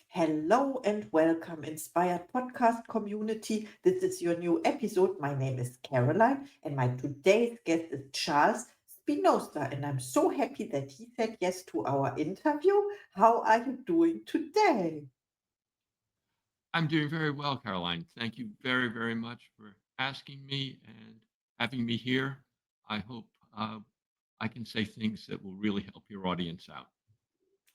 Hello and welcome, Inspired Podcast community. This is your new episode. My name is Caroline, and my today's guest is Charles Spinoza. And I'm so happy that he said yes to our interview. How are you doing today? I'm doing very well, Caroline. Thank you very, very much for asking me and having me here. I hope I can say things that will really help your audience out.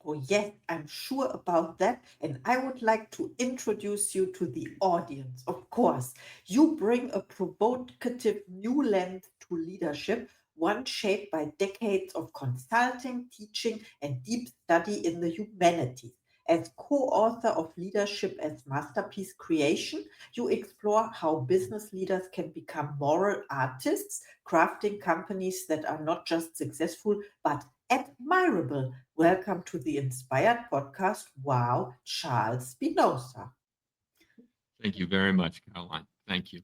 Oh, yes, I'm sure about that. And I would like to introduce you to the audience. Of course, you bring a provocative new lens to leadership, one shaped by decades of consulting, teaching, and deep study in the humanities. As co author of Leadership as Masterpiece Creation, you explore how business leaders can become moral artists, crafting companies that are not just successful but admirable. Welcome to the Inspired Podcast. Wow, Charles Spinoza. Thank you very much, Caroline. Thank you.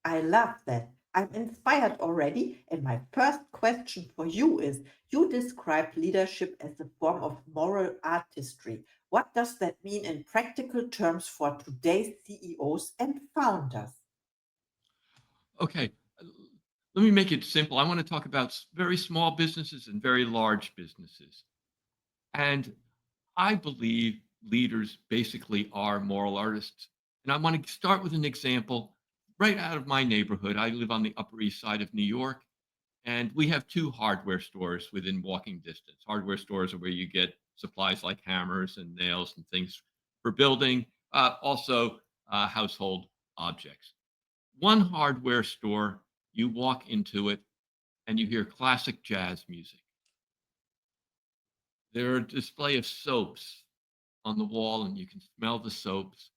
I love that. I'm inspired already. And my first question for you is you describe leadership as a form of moral artistry. What does that mean in practical terms for today's CEOs and founders? Okay, let me make it simple. I want to talk about very small businesses and very large businesses. And I believe leaders basically are moral artists. And I want to start with an example right out of my neighborhood. I live on the Upper East Side of New York. And we have two hardware stores within walking distance. Hardware stores are where you get supplies like hammers and nails and things for building, also household objects. One hardware store, you walk into it and you hear classic jazz music. There are a display of soaps on the wall, and you can smell the soaps.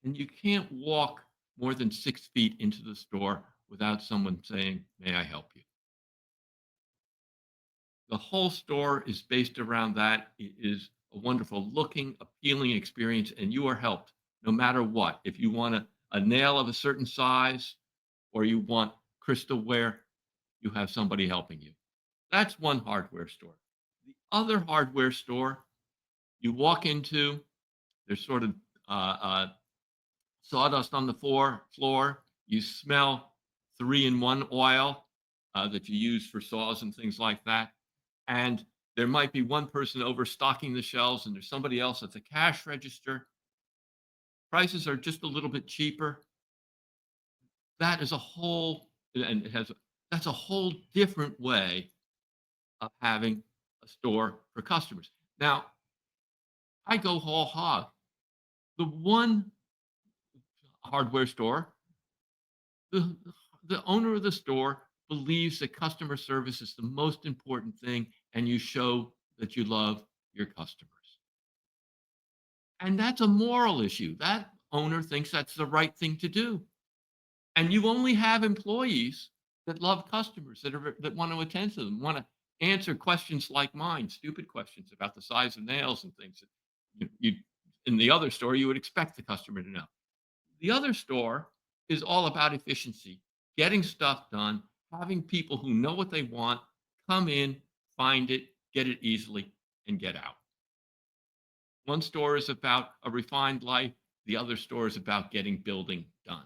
And you can't walk more than 6 feet into the store without someone saying, "May I help you?" The whole store is based around that. It is a wonderful looking, appealing experience, and you are helped no matter what. If you want a nail of a certain size or you want crystal ware, you have somebody helping you. That's one hardware store. The other hardware store you walk into, there's sort of sawdust on the floor. You smell 3-in-1 oil that you use for saws and things like that. And there might be one person overstocking the shelves, and there's somebody else at the cash register. Prices are just a little bit cheaper. That is a whole, and it has, that's a whole different way of having a store for customers. Now, I go whole hog. The one hardware store, the the owner of the store believes that customer service is the most important thing, and you show that you love your customers. And that's a moral issue. That owner thinks that's the right thing to do. And you only have employees that love customers, that want to attend to them, want to answer questions like mine, stupid questions about the size of nails and things that you in the other store you would expect the customer to know. The other store is all about efficiency, getting stuff done, having people who know what they want come in, find it, get it easily, and get out. One store is about a refined life, the other store is about getting building done.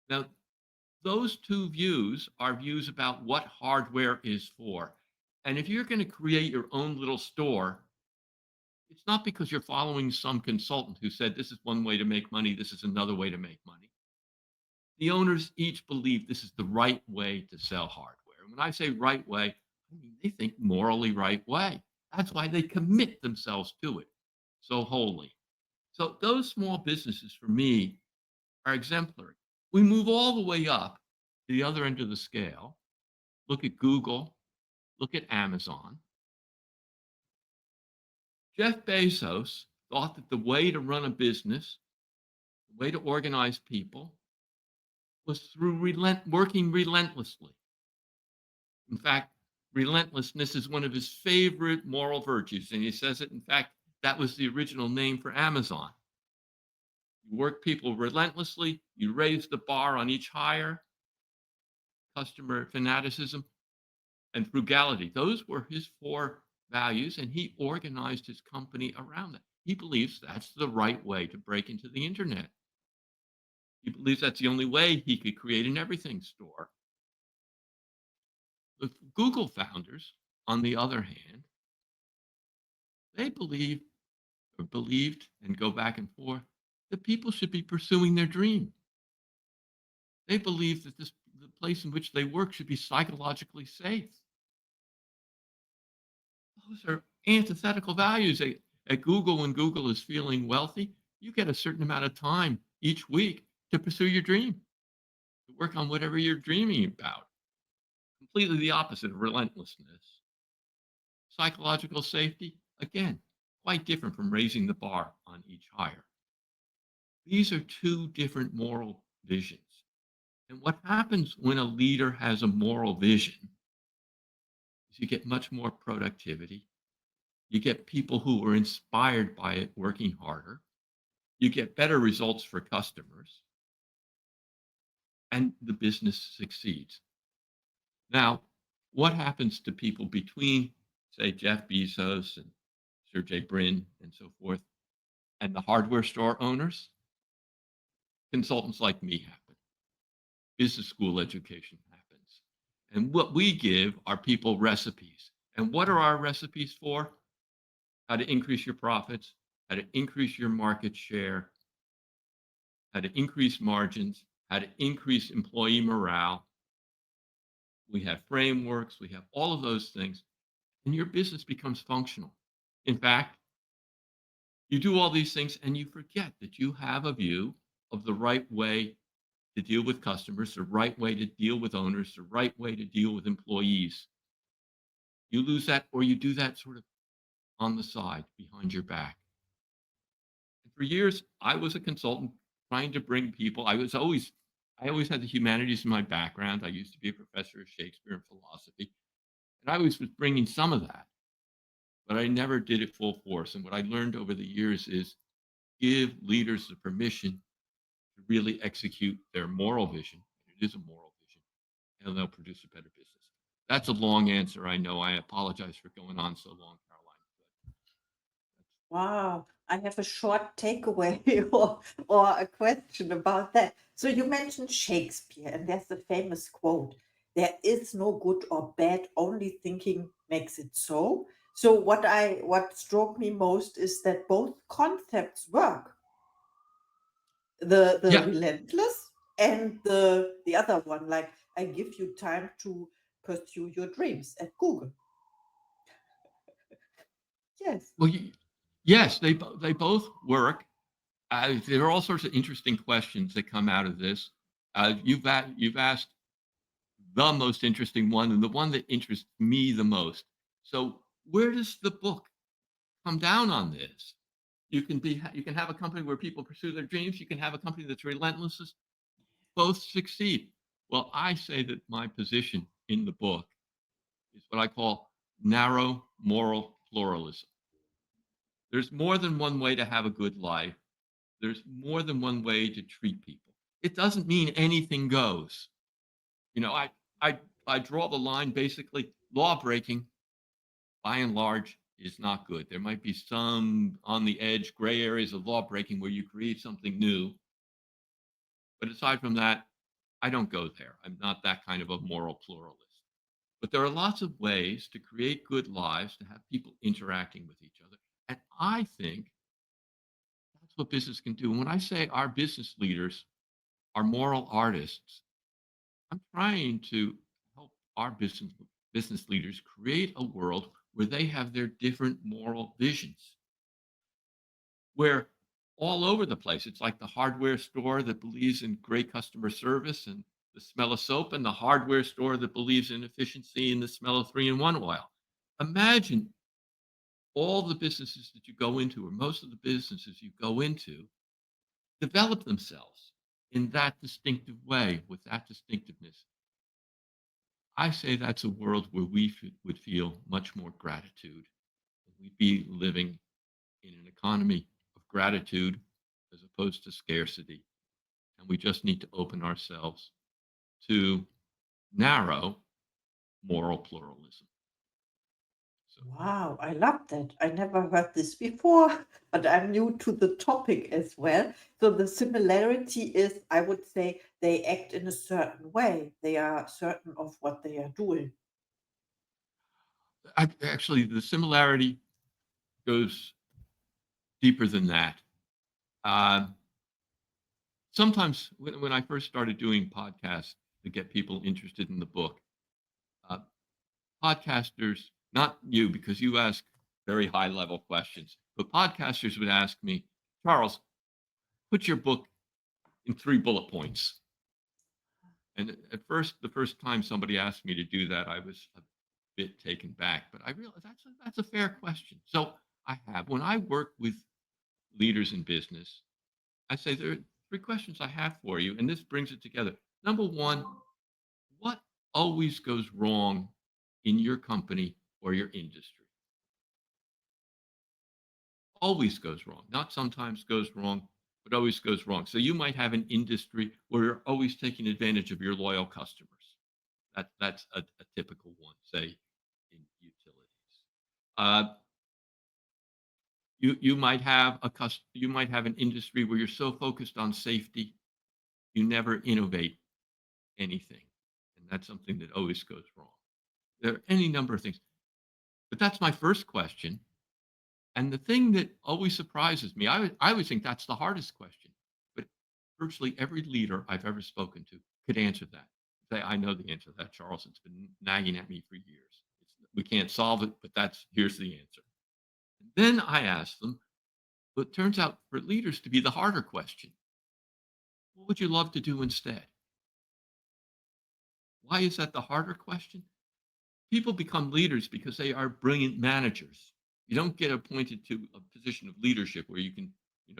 Now, those two views are views about what hardware is for. And if you're going to create your own little store, it's not because you're following some consultant who said this is one way to make money, this is another way to make money. The owners each believe this is the right way to sell hardware. And when I say right way, I mean they think morally right way. That's why they commit themselves to it so wholly. So those small businesses for me are exemplary. We move all the way up to the other end of the scale. Look at Google, look at Amazon. Jeff Bezos thought that the way to run a business, the way to organize people, was through working relentlessly. In fact, relentlessness is one of his favorite moral virtues. And he says it, in fact, that was the original name for Amazon. You work people relentlessly, you raise the bar on each hire, customer fanaticism, and frugality. Those were his four values, and he organized his company around that. He believes that's the right way to break into the internet. He believes that's the only way he could create an everything store. The Google founders, on the other hand, they believed and go back and forth that people should be pursuing their dream. They believe that the place in which they work should be psychologically safe. Those are antithetical values. At Google, when Google is feeling wealthy, you get a certain amount of time each week to pursue your dream, to work on whatever you're dreaming about. Completely the opposite of relentlessness. Psychological safety, again, quite different from raising the bar on each hire. These are two different moral visions. And what happens when a leader has a moral vision is you get much more productivity. You get people who are inspired by it working harder. You get better results for customers, and the business succeeds. Now, what happens to people between, say, Jeff Bezos and Sergey Brin and so forth, and the hardware store owners? Consultants like me happen. Business school education happens. And what we give are people recipes. And what are our recipes for? How to increase your profits, how to increase your market share, how to increase margins, how to increase employee morale. We have frameworks, we have all of those things, and your business becomes functional. In fact, you do all these things and you forget that you have a view of the right way to deal with customers, the right way to deal with owners, the right way to deal with employees. You lose that, or you do that sort of on the side behind your back. And for years, I was a consultant trying to bring people. I always had the humanities in my background. I used to be a professor of Shakespeare and philosophy, and I always was bringing some of that, but I never did it full force. And what I learned over the years is give leaders the permission to really execute their moral vision. It is a moral vision, and they'll produce a better business. That's a long answer. I know. I apologize for going on so long, Caroline. But Wow, I have a short takeaway or a question about that. So you mentioned Shakespeare, and there's the famous quote, "There is no good or bad, only thinking makes it so." So what struck me most is that both concepts work. The yeah. relentless and the other one, like I give you time to pursue your dreams at Google. Yes. Well, yes, they both work. There are all sorts of interesting questions that come out of this. You've asked the most interesting one, and the one that interests me the most. So, where does the book come down on this? You can have a company where people pursue their dreams. You can have a company that's relentless. Both succeed. Well, I say that my position in the book is what I call narrow moral pluralism. There's more than one way to have a good life. There's more than one way to treat people. It doesn't mean anything goes. You know, I I draw the line basically law breaking by and large is not good. There might be some on the edge gray areas of law breaking where you create something new, but aside from that, I don't go there. I'm not that kind of a moral pluralist. But there are lots of ways to create good lives, to have people interacting with each other. And I think that's what business can do. And when I say our business leaders are moral artists, I'm trying to help our business leaders create a world where they have their different moral visions, where all over the place, it's like the hardware store that believes in great customer service and the smell of soap, and the hardware store that believes in efficiency and the smell of 3-in-1 oil. Imagine all the businesses that you go into, or most of the businesses you go into, develop themselves in that distinctive way with that distinctiveness. I say that's a world where would feel much more gratitude. We'd be living in an economy of gratitude as opposed to scarcity. And we just need to open ourselves to narrow moral pluralism. So So Wow, I love that. I never heard this before, but I'm new to the topic as well. So the similarity is, I would say, they act in a certain way. They are certain of what they are doing. actually, the similarity goes deeper than that. Um, Sometimes when I first started doing podcasts to get people interested in the book, uh, podcasters, not you, because you ask very high level questions, but podcasters would ask me, Charles, put your book in 3 bullet points. And at first, the first time somebody asked me to do that, I was a bit taken back, but I realized that's a fair question. So I have, when I work with leaders in business, I say there are 3 questions I have for you, and this brings it together. Number one, what always goes wrong in your company or your industry? Always goes wrong, not sometimes goes wrong, but always goes wrong. So you might have an industry where you're always taking advantage of your loyal customers. That's a typical one, say in utilities. Uh, you might have you might have an industry where you're so focused on safety, you never innovate anything, and that's something that always goes wrong. There are any number of things, but that's my first question. And the thing that always surprises me, I always think that's the hardest question, but virtually every leader I've ever spoken to could answer that. Say, I know the answer to that, Charles. It's been nagging at me for years. We can't solve it, but here's the answer. And then I ask them, but it turns out for leaders to be the harder question, what would you love to do instead? Why is that the harder question? People become leaders because they are brilliant managers. You don't get appointed to a position of leadership where you can,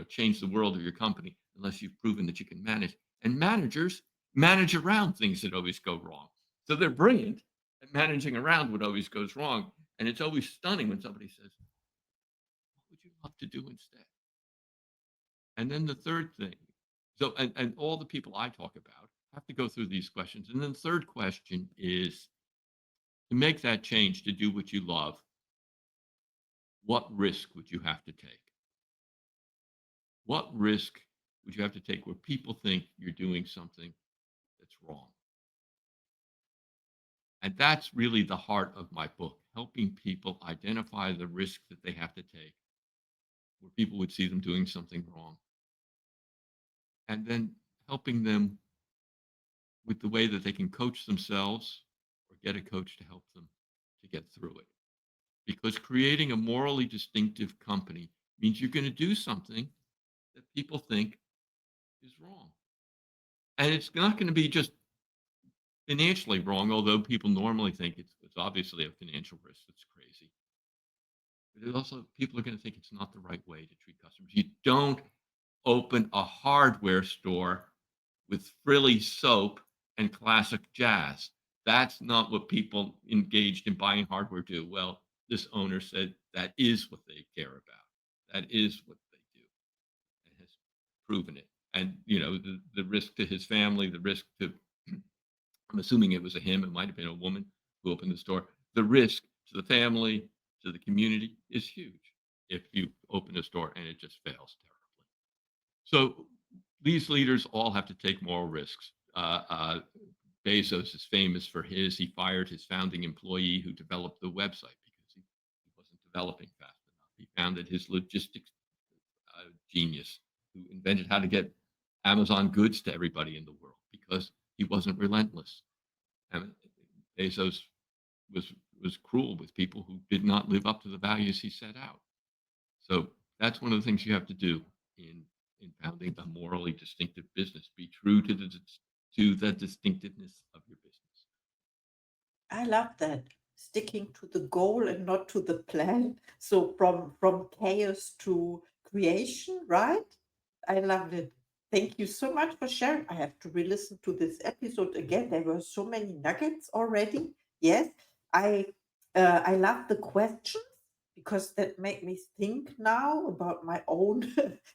change the world or your company unless you've proven that you can manage. And managers manage around things that always go wrong. So they're brilliant at managing around what always goes wrong. And it's always stunning when somebody says, what would you love to do instead? And then the third thing, so and all the people I talk about have to go through these questions. And then the third question is to make that change to do what you love, what risk would you have to take? What risk would you have to take where people think you're doing something that's wrong? And that's really the heart of my book, helping people identify the risk that they have to take where people would see them doing something wrong, and then helping them with the way that they can coach themselves or get a coach to help them to get through it. Because creating a morally distinctive company means you're going to do something that people think is wrong. And it's not going to be just financially wrong, although people normally think it's obviously a financial risk. That's crazy. But it also, people are going to think it's not the right way to treat customers. You don't open a hardware store with frilly soap and classic jazz. That's not what people engaged in buying hardware do. Well, this owner said that is what they care about. That is what they do, and has proven it. And the risk to his family, the risk to, I'm assuming it was a him, it might have been a woman who opened the store. The risk to the family, to the community is huge if you open a store and it just fails terribly. So these leaders all have to take moral risks. Bezos is famous for he fired his founding employee who developed the website because he wasn't developing fast enough. He founded his logistics genius who invented how to get Amazon goods to everybody in the world because he wasn't relentless. And Bezos was was cruel with people who did not live up to the values he set out. So that's one of the things you have to do in founding a morally distinctive business. Be true to the distinctiveness of your business. I love that. Sticking to the goal and not to the plan. So from chaos to creation, right? I love it. Thank you so much for sharing. I have to re-listen to this episode again. There were so many nuggets already. Yes, I I love the questions because that make me think now about my own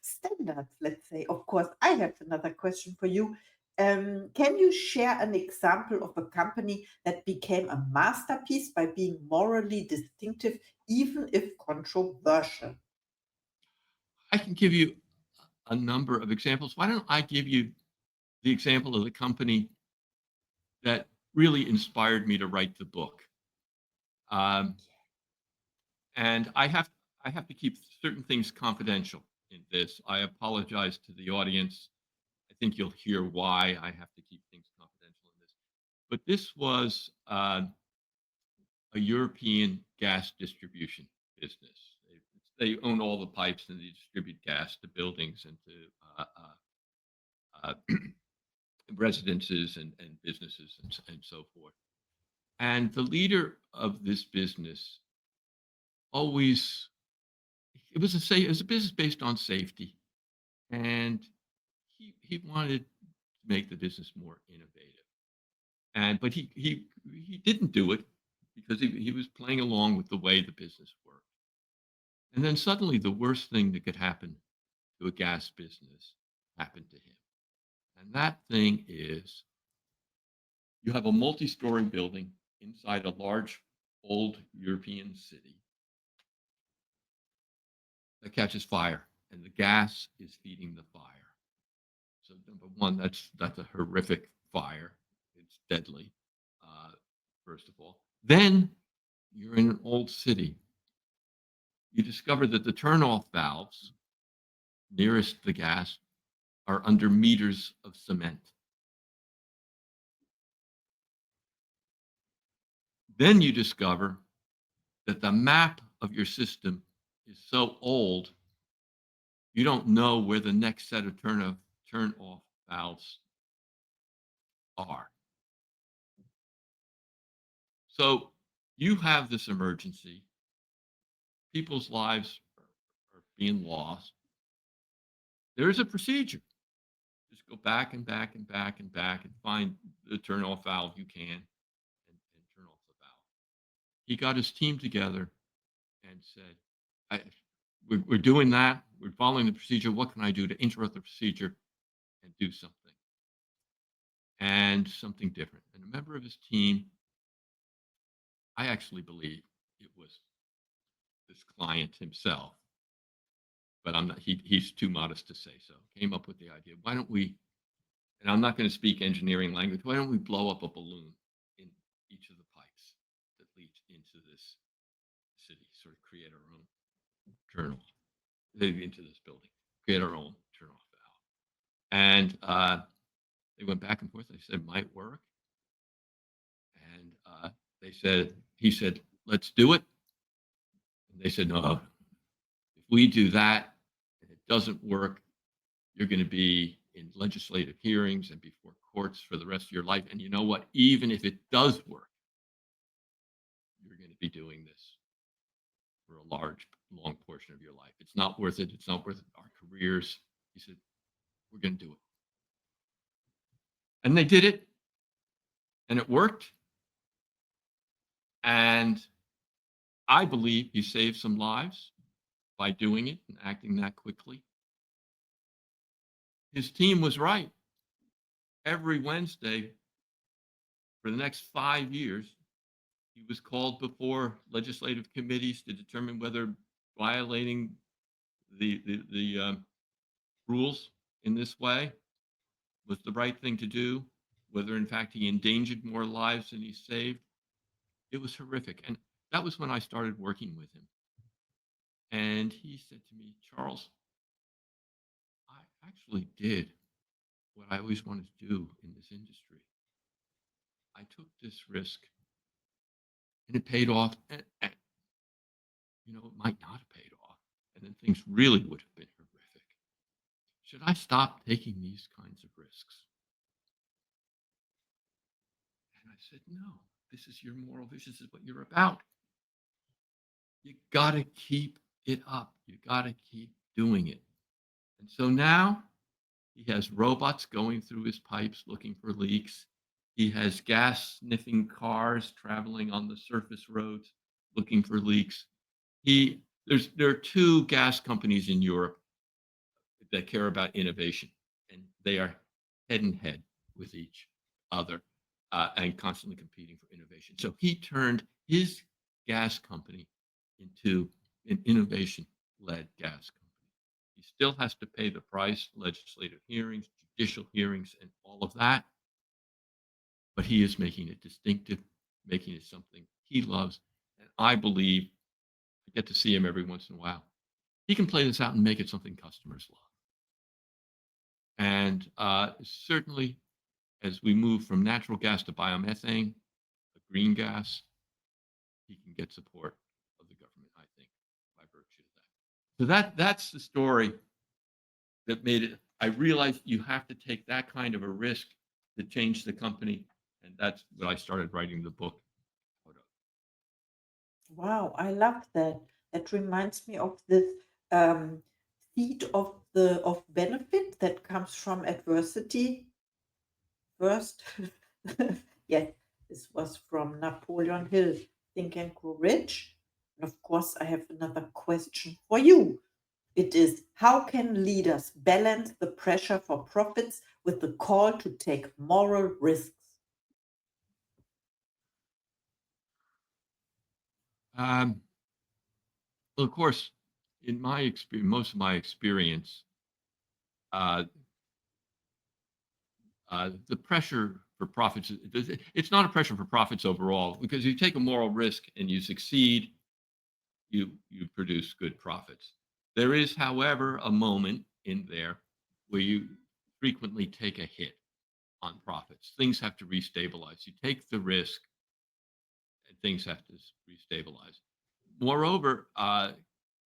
standards. Let's say, of course, I have another question for you. Can you share an example of a company that became a masterpiece by being morally distinctive, even if controversial? I can give you a number of examples. Why don't I give you the example of the company that really inspired me to write the book? Um, and I have to keep certain things confidential in this. I apologize to the audience. I think you'll hear why I have to keep things confidential in this. But this was a European gas distribution business. They own all the pipes and they distribute gas to buildings and to uh, residences and businesses and so forth. And the leader of this business always it was a business based on safety, and he wanted to make the business more innovative. And but he didn't do it because he was playing along with the way the business worked. And then suddenly the worst thing that could happen to a gas business happened to him. And that thing is you have a multi-story building inside a large old European city that catches fire and the gas is feeding the fire. So number one, that's a horrific fire. It's deadly, uh, first of all. Then you're in an old city. You discover that the turnoff valves nearest the gas are under meters of cement. Then you discover that the map of your system is so old, you don't know where the next set of turn off valves are. So you have this emergency. People's lives are being lost. There is a procedure. Just go back and back and back and back and find the turn off valve you can and turn off the valve. He got his team together and said, I, we're doing that. We're following the procedure. What can I do to interrupt the procedure and do something? And something different. And a member of his team, I actually believe it was this client himself, but I'm not, he's too modest to say so, came up with the idea. Why don't we, and I'm not going to speak engineering language, why don't we blow up a balloon in each of the pipes that leads into this city, sort of create our own journal into this building, create our own turn off valve. And they went back and forth. They said, might work. And he said, let's do it. And they said, no, if we do that and it doesn't work, you're going to be in legislative hearings and before courts for the rest of your life. And you know what? Even if it does work, you're going to be doing this for a long portion of your life. It's not worth it. It's not worth our careers. He said, we're going to do it. And they did it. And it worked. And I believe he saved some lives by doing it and acting that quickly. His team was right. Every Wednesday for the next 5 years, he was called before legislative committees to determine whether violating the rules in this way was the right thing to do, whether in fact he endangered more lives than he saved. It was horrific. And that was when I started working with him. And he said to me, Charles, I actually did what I always wanted to do in this industry. I took this risk and it paid off. And, it might not have paid off. And then things really would have been horrific. Should I stop taking these kinds of risks? And I said, no, this is your moral vision. This is what you're about. You got to keep it up. You got to keep doing it. And so now he has robots going through his pipes looking for leaks. He has gas sniffing cars traveling on the surface roads looking for leaks. There are two gas companies in Europe that care about innovation, and they are head and head. with each other and constantly competing for innovation. So he turned his gas company into an innovation-led gas company. He still has to pay the price, legislative hearings, judicial hearings, and all of that, but he is making it distinctive, making it something he loves. And I believe I get to see him every once in a while. He can play this out and make it something customers love. And certainly, as we move from natural gas to biomethane, a green gas, he can get support of the government, I think, by virtue of that. So that's the story that made it. I realized you have to take that kind of a risk to change the company, and that's what I started writing the book out of. Wow, I love that. That reminds me of this um, seed of benefit that comes from adversity first. Yes, this was from Napoleon Hill, Think and Grow Rich. And of course, I have another question for you. It is, how can leaders balance the pressure for profits with the call to take moral risks? Um, well, of course, in my experience, most of my experience, uh, the pressure for profits, it's not a pressure for profits overall, because you take a moral risk and you succeed, you produce good profits. There is, however, a moment in there where you frequently take a hit on profits. Things have to restabilize. You take the risk, and things have to restabilize. Moreover,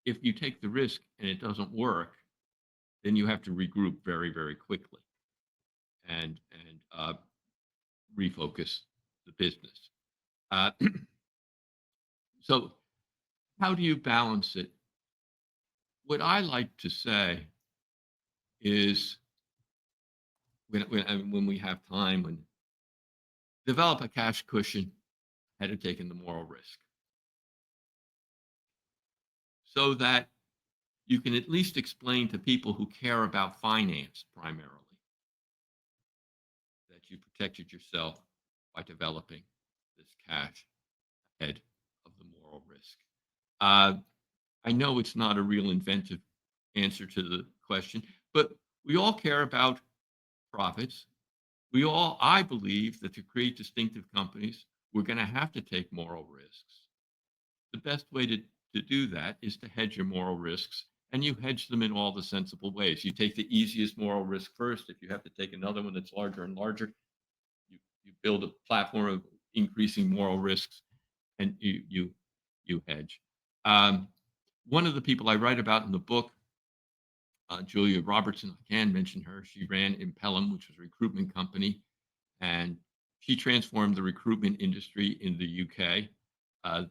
if you take the risk and it doesn't work, then you have to regroup very, very quickly and refocus the business. Uh, so, how do you balance it? What I like to say is when we have time, when develop a cash cushion ahead of taking the moral risk, so that you can at least explain to people who care about finance primarily that you protected yourself by developing this cash ahead of the moral risk. Uh, I know it's not a real inventive answer to the question, but we all care about profits. We all, I believe that to create distinctive companies, we're going to have to take moral risks. The best way to do that is to hedge your moral risks, and you hedge them in all the sensible ways. You take the easiest moral risk first. If you have to take another one that's larger and larger, you build a platform of increasing moral risks, and you hedge. Um, One of the people I write about in the book, Julia Robertson, I can mention her. She ran Impellum, which was a recruitment company, and she transformed the recruitment industry in the UK. Uh,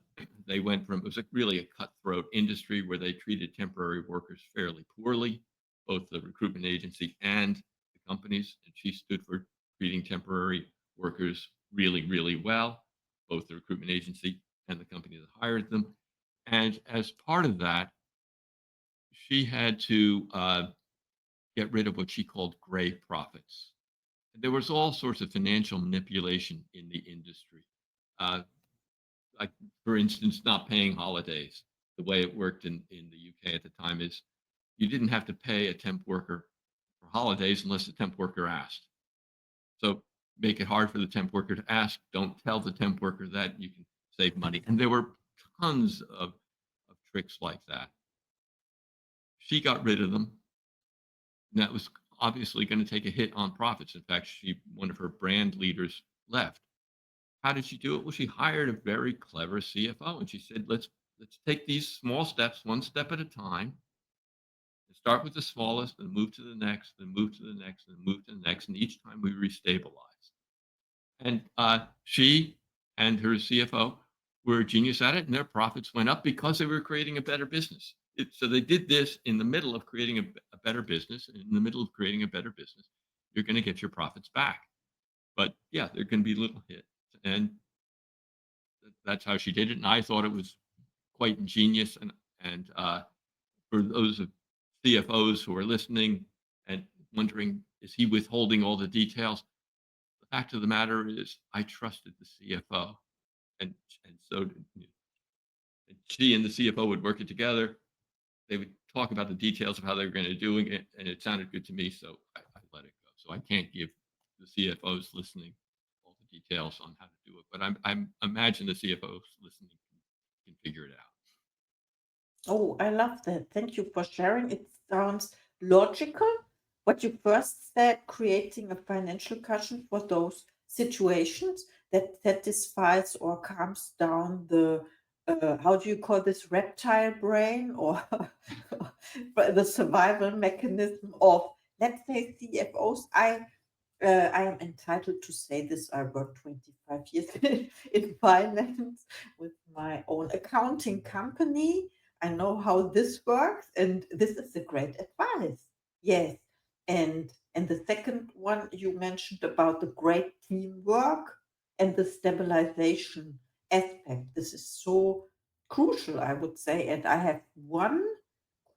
they went from, it was really a cutthroat industry where they treated temporary workers fairly poorly, both the recruitment agency and the companies. And she stood for treating temporary workers really, really well, both the recruitment agency and the company that hired them. And as part of that, she had to get rid of what she called gray profits. There was all sorts of financial manipulation in the industry. Uh, like, for instance, not paying holidays. The way it worked in the UK at the time is you didn't have to pay a temp worker for holidays unless the temp worker asked. So make it hard for the temp worker to ask. Don't tell the temp worker that. You can save money. And there were tons of tricks like that. She got rid of them. And that was obviously going to take a hit on profits. In fact, one of her brand leaders left. How did she do it? Well, she hired a very clever CFO, and she said, "Let's take these small steps, one step at a time. And start with the smallest, then move to the next, then move to the next, then move to the next, and each time we restabilize." And she and her CFO were a genius at it, and their profits went up because they were creating a better business. So they did this in the middle of creating a better business. And in the middle of creating a better business, you're going to get your profits back. But yeah, there can be little hits, and that's how she did it. And I thought it was quite ingenious. And for those of CFOs who are listening and wondering, is he withholding all the details? fact of the matter is, I trusted the CFO, and so did, and she and the CFO would work it together. They would talk about the details of how they were going to do it, and it sounded good to me, so I let it go. So I can't give the CFOs listening all the details on how to do it, but I'm imagine the CFOs listening can figure it out. Oh, I love that. Thank you for sharing. It sounds logical. What you first said, creating a financial cushion for those situations that satisfies or calms down the, how do you call this, reptile brain, or the survival mechanism of, let's say, CFOs. I am entitled to say this. I worked 25 years in finance with my own accounting company. I know how this works, and this is a great advice. Yes. And the second one you mentioned about the great teamwork and the stabilization aspect. This is so crucial, I would say. And I have one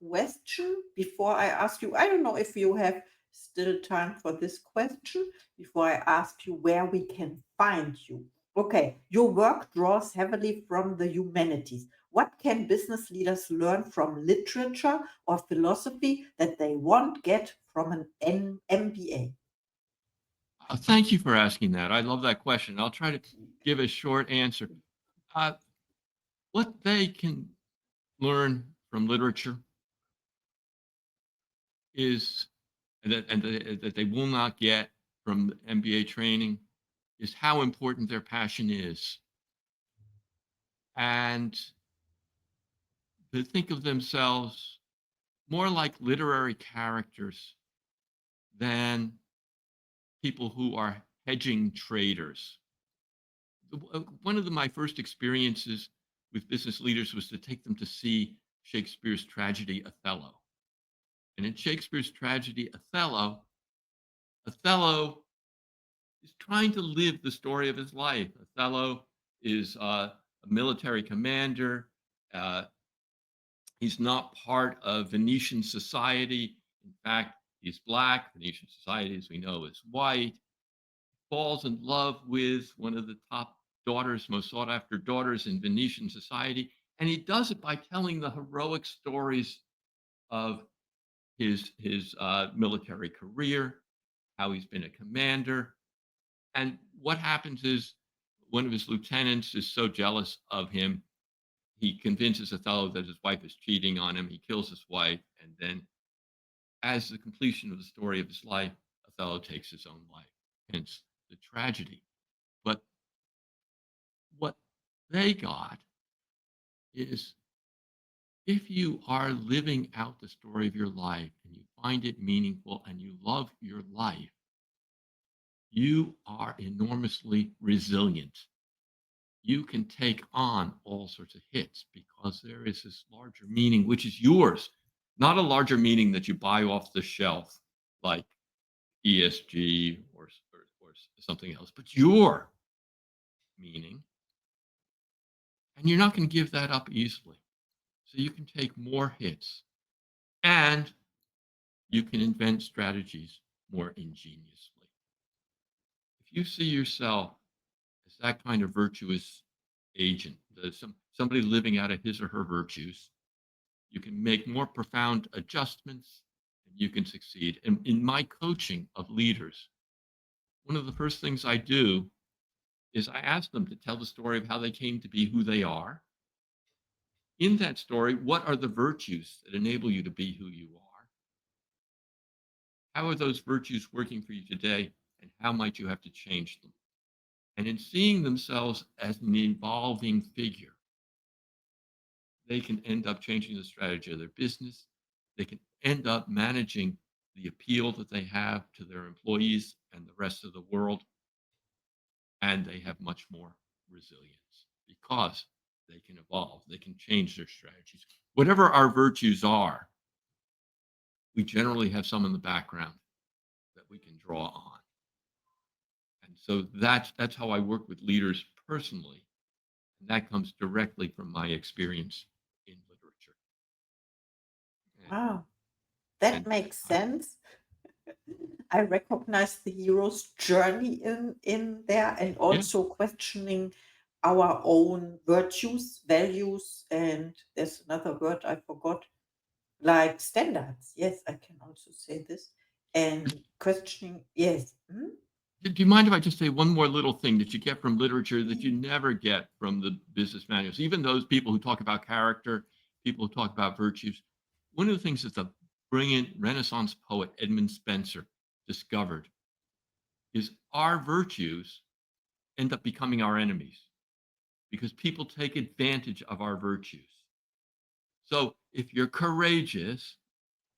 question before I ask you. I don't know if you have still time for this question before I ask you where we can find you. Okay, your work draws heavily from the humanities. What can business leaders learn from literature or philosophy that they won't get from an MBA? Thank you for asking that. I love that question. I'll try to give a short answer. Uh, what they can learn from literature is that they will not get from MBA training is how important their passion is, and to think of themselves more like literary characters than people who are hedging traders. One of my first experiences with business leaders was to take them to see Shakespeare's tragedy Othello. And in Shakespeare's tragedy Othello, Othello is trying to live the story of his life. Othello is a military commander. Uh, he's not part of Venetian society. In fact, he's black. Venetian society, as we know, is white. Falls in love with one of the top daughters, most sought after daughters in Venetian society. And he does it by telling the heroic stories of his military career, how he's been a commander. And what happens is one of his lieutenants is so jealous of him, he convinces Othello that his wife is cheating on him. He kills his wife. And then, as the completion of the story of his life, Othello takes his own life. Hence the tragedy. But what they got is if you are living out the story of your life and you find it meaningful and you love your life, you are enormously resilient. You can take on all sorts of hits because there is this larger meaning, which is yours, not a larger meaning that you buy off the shelf like ESG or something else, but your meaning. And you're not going to give that up easily. So you can take more hits and you can invent strategies more ingeniously. If you see yourself as that kind of virtuous agent, somebody living out of his or her virtues, you can make more profound adjustments and you can succeed. And in my coaching of leaders, one of the first things I do is I ask them to tell the story of how they came to be who they are. In that story, what are the virtues that enable you to be who you are? How are those virtues working for you today? And how might you have to change them? And in seeing themselves as an evolving figure, they can end up changing the strategy of their business. They can end up managing the appeal that they have to their employees and the rest of the world. And they have much more resilience because they can evolve, they can change their strategies. Whatever our virtues are, we generally have some in the background that we can draw on. And so that's how I work with leaders personally. And that comes directly from my experience in literature. And Wow, that and makes I, sense. I recognize the hero's journey in there, and Yeah. also questioning our own virtues, values, and there's another word I forgot, like standards. Yes, I can also say this. And questioning, yes. Do you mind if I just say one more little thing that you get from literature that you never get from the business manuals? Even those people who talk about character, people who talk about virtues. One of the things that the brilliant Renaissance poet Edmund Spenser discovered is our virtues end up becoming our enemies because people take advantage of our virtues. So if you're courageous,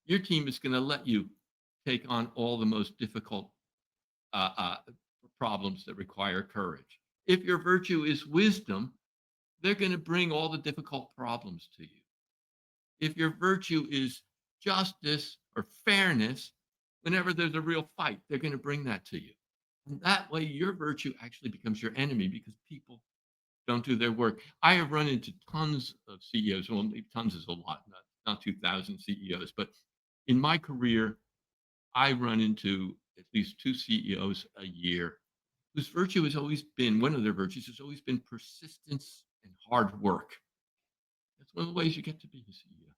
your team is going to let you take on all the most difficult uh, uh, problems that require courage. If your virtue is wisdom, they're going to bring all the difficult problems to you. If your virtue is justice or fairness, whenever there's a real fight, they're going to bring that to you. And that way, your virtue actually becomes your enemy because people don't do their work. I have run into tons of CEOs. Well, maybe tons is a lot, not 2,000 CEOs, but in my career, I run into at least two CEOs a year whose virtue has always been one of their virtues has always been persistence and hard work. That's one of the ways you get to be a CEO.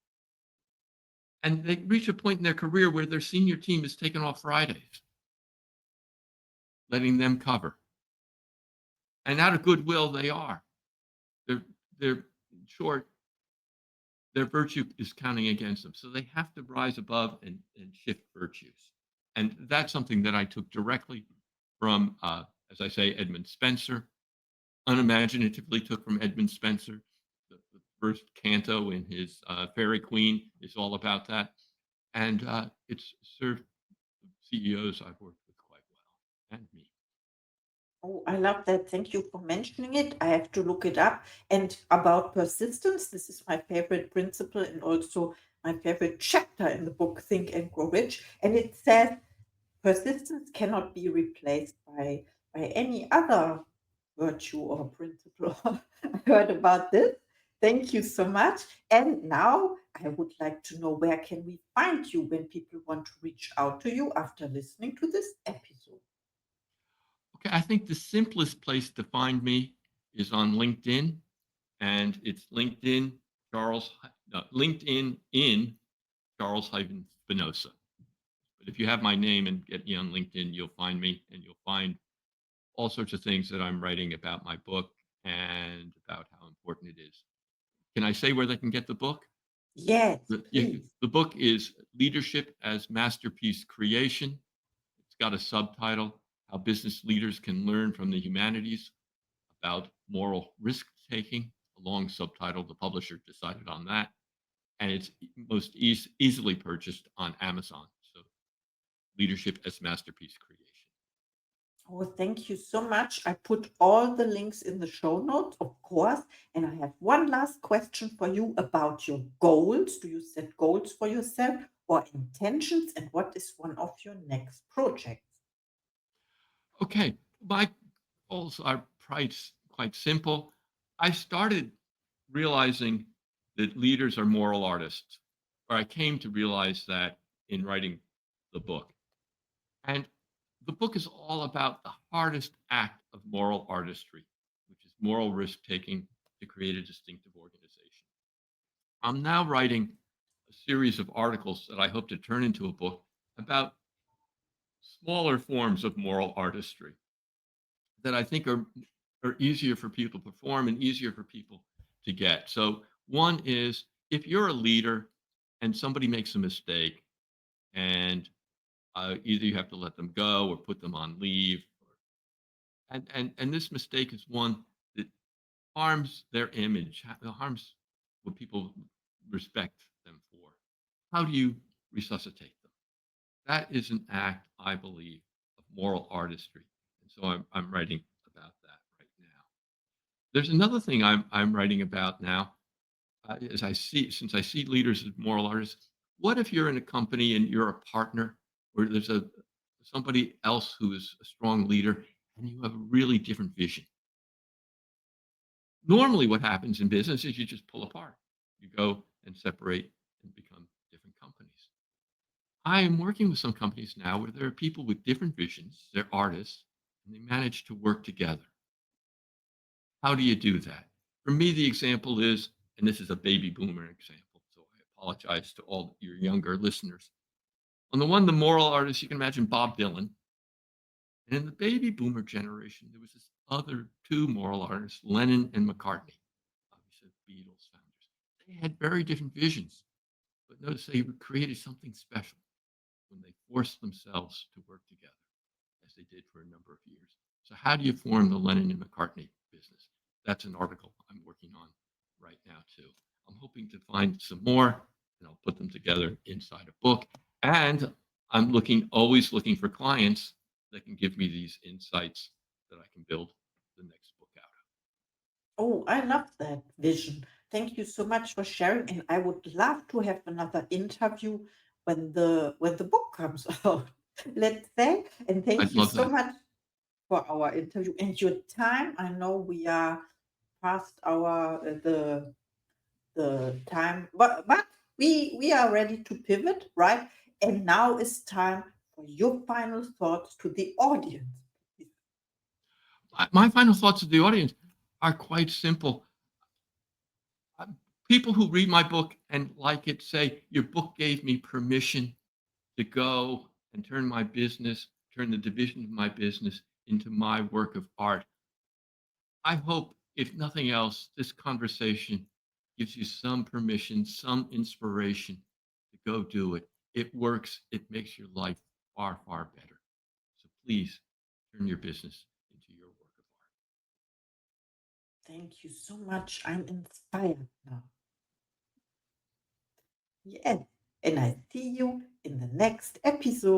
And they reach a point in their career where their senior team is taken off Fridays, letting them cover. And out of goodwill, they are. They're in short, their virtue is counting against them. So they have to rise above and shift virtues. And that's something that I took directly from, as I say, Edmund Spenser, unimaginatively took from Edmund Spenser. The first canto in his Fairy Queen is all about that. And it's served CEOs I've worked with quite well and me. Oh, I love that. Thank you for mentioning it. I have to look it up. And about persistence, this is my favorite principle and also my favorite chapter in the book Think and Grow Rich. And it says persistence cannot be replaced by any other virtue or principle. I heard about this. Thank you so much. And now I would like to know, where can we find you when people want to reach out to you after listening to this episode? Okay, I think the simplest place to find me is on LinkedIn, and it's LinkedIn in Charles Spinosa. But if you have my name and get me on LinkedIn, you'll find me, and you'll find all sorts of things that I'm writing about my book and about how important it is. Can I say where they can get the book? Yes, Yeah, please. the book is Leadership as Masterpiece Creation. It's got a subtitle, How Business Leaders Can Learn from the Humanities About Moral Risk Taking. A long subtitle. The publisher decided on that. And it's easily purchased on Amazon. So, Leadership as Masterpiece Creation. Oh, thank you so much. I put all the links in the show notes, of course. And I have one last question for you about your goals. Do you set goals for yourself or intentions? And what is one of your next projects? Okay, my goals are quite simple. I started realizing that leaders are moral artists, or I came to realize that in writing the book. And the book is all about the hardest act of moral artistry, which is moral risk taking to create a distinctive organization. I'm now writing a series of articles that I hope to turn into a book about smaller forms of moral artistry that I think are easier for people to perform and easier for people to get. So one is, if you're a leader and somebody makes a mistake, and either you have to let them go or put them on leave, and this mistake is one that harms their image, harms what people respect them for. How do you resuscitate them? That is an act, I believe, of moral artistry. And so I'm writing about that right now. There's another thing I'm writing about now, as since I see leaders as moral artists. What if you're in a company and you're a partner, or there's somebody else who is a strong leader, and you have a really different vision? Normally, what happens in business is you just pull apart. You go and separate and become different companies. I am working with some companies now where there are people with different visions, they're artists, and they manage to work together. How do you do that? For me, the example is, and this is a baby boomer example, so I apologize to all your younger listeners. On the one, the moral artist, you can imagine Bob Dylan. And in the baby boomer generation, there was this other two moral artists, Lennon and McCartney, obviously the Beatles founders. They had very different visions, but notice they created something special when they forced themselves to work together, as they did for a number of years. So, how do you form the Lennon and McCartney business? That's an article I'm working on right now, too. I'm hoping to find some more, and I'll put them together inside a book. And I'm always looking for clients that can give me these insights that I can build the next book out of. Oh, I love that vision. Thank you so much for sharing. And I would love to have another interview when the book comes out, let's say. And thank I'd you love so that. much for our interview and your time. I know we are past our the time, but we are ready to pivot, right? And now it's time for your final thoughts to the audience. My final thoughts to the audience are quite simple. Uh, People who read my book and like it say, your book gave me permission to go and turn the division of my business into my work of art. I hope, if nothing else, this conversation gives you some permission, some inspiration to go do it. It works, it makes your life far, far better. So please turn your business into your work of art. Thank you so much. I'm inspired now. Yes. And I see you in the next episode.